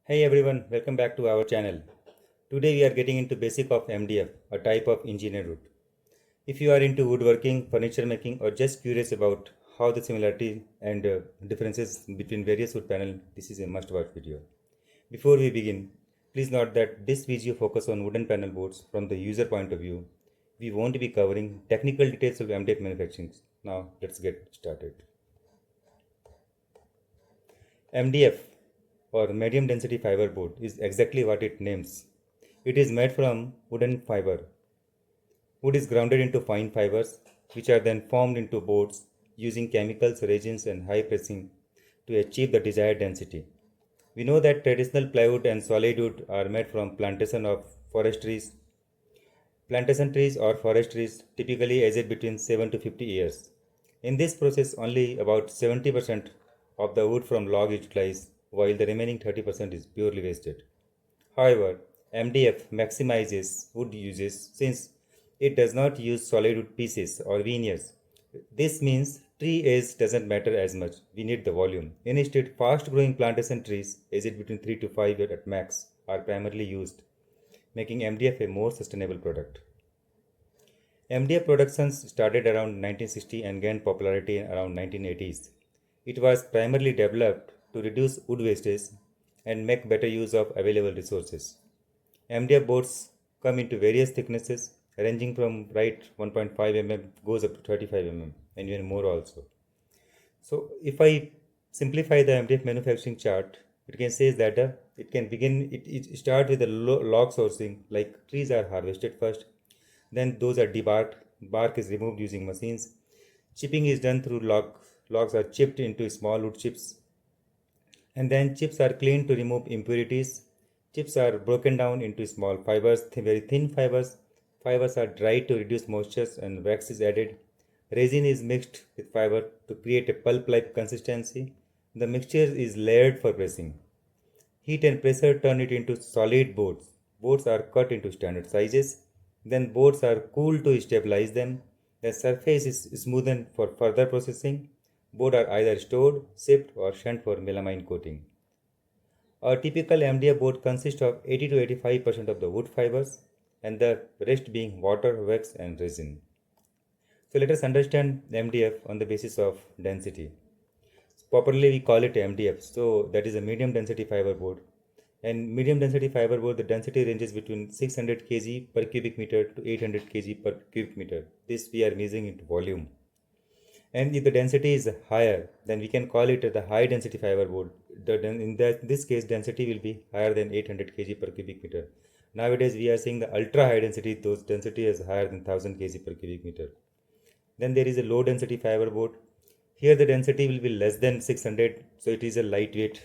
Hey everyone, welcome back to our channel. Today we are getting into basic of MDF, a type of engineered wood. If you are into woodworking, furniture making or just curious about how the similarity and differences between various wood panel, this is a must watch video. Before we begin, please note that this video focus on wooden panel boards from the user point of view. We won't be covering technical details of MDF manufacturing. Now let's get started. MDF or medium density fiber board is exactly what it names. It is made from wooden fiber. Wood is grounded into fine fibers, which are then formed into boards using chemicals, resins, and high pressing to achieve the desired density. We know that traditional plywood and solid wood are made from plantation of forest trees. Plantation trees or forest trees typically aged between 7 to 50 years. In this process, only about 70% of the wood from log is utilized, while the remaining 30% is purely wasted. However, MDF maximizes wood uses since it does not use solid wood pieces or veneers. This means tree age doesn't matter as much. We need the volume. Instead, fast growing plantation trees, aged between 3 to 5 years at max, are primarily used, making MDF a more sustainable product. MDF productions started around 1960 and gained popularity around 1980s. It was primarily developed to reduce wood wastage and make better use of available resources. MDF boards come into various thicknesses ranging from 1.5 mm goes up to 35 mm and even more also. So if I simplify the MDF manufacturing chart, it can say that it can begin, it start with the log sourcing, like trees are harvested first, then those are debarked, bark is removed using machines. Chipping is done through logs are chipped into small wood chips, and then chips are cleaned to remove impurities. Chips are broken down into small fibers, very thin fibers. Fibers are dried to reduce moisture and wax is added. Resin is mixed with fiber to create a pulp-like consistency. The mixture is layered for pressing. Heat and pressure turn it into solid boards. Boards are cut into standard sizes. Then boards are cooled to stabilize them. The surface is smoothened for further processing. Boards are either stored, shipped, or sent for melamine coating. A typical MDF board consists of 80 to 85% of the wood fibers and the rest being water, wax, and resin. So let us understand MDF on the basis of density. Properly we call it MDF. So that is a medium density fiber board. And medium density fiber board, the density ranges between 600 kg per cubic meter to 800 kg per cubic meter. This we are measuring into volume. And if the density is higher, then we can call it the high density fiber board. This case, density will be higher than 800 kg per cubic meter. Nowadays, we are seeing the ultra high density, those density is higher than 1000 kg per cubic meter. Then there is a low density fiber board. Here the density will be less than 600, so it is a lightweight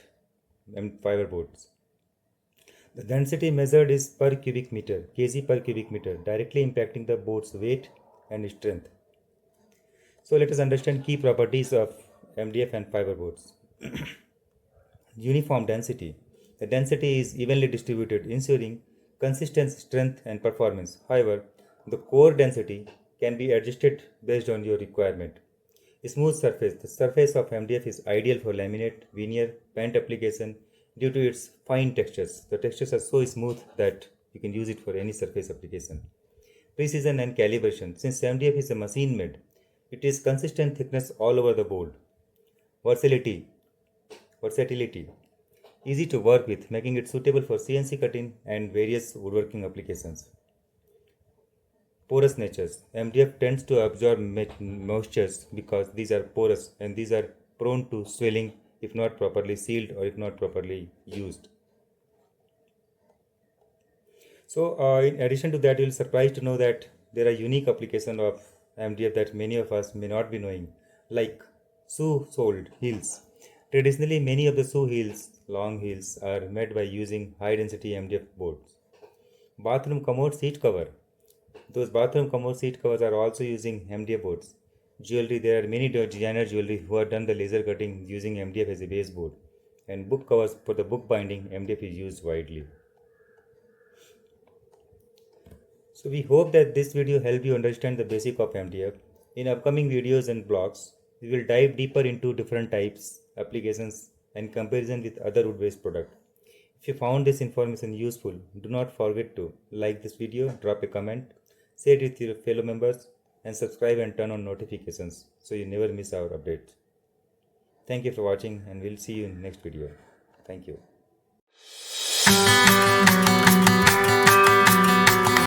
fiber boards. The density measured is per cubic meter, kg per cubic meter, directly impacting the board's weight and strength. So let us understand key properties of MDF and fiber boards. Uniform density. The density is evenly distributed, ensuring consistent strength and performance. However, the core density can be adjusted based on your requirement. A smooth surface. The surface of MDF is ideal for laminate, veneer, paint application due to its fine textures. The textures are so smooth that you can use it for any surface application. Precision and calibration. Since MDF is a machine made, it is consistent thickness all over the board. Versatility. Easy to work with, making it suitable for CNC cutting and various woodworking applications. Porous natures. MDF tends to absorb moistures because these are porous and these are prone to swelling if not properly sealed or if not properly used. So, in addition to that, you will be surprised to know that there are unique applications of MDF that many of us may not be knowing, like shoe-soled heels. Traditionally, many of the shoe heels, long heels, are made by using high-density MDF boards. Bathroom commode seat cover. Those bathroom commode seat covers are also using MDF boards. Jewelry, there are many designer jewelry who have done the laser cutting using MDF as a base board. And book covers for the book binding, MDF is used widely. So we hope that this video helped you understand the basic of MDF. In upcoming videos and blogs, we will dive deeper into different types, applications and comparison with other wood-based products. If you found this information useful, do not forget to like this video, drop a comment, share it with your fellow members, and subscribe and turn on notifications so you never miss our updates. Thank you for watching, and we'll see you in next video. Thank you.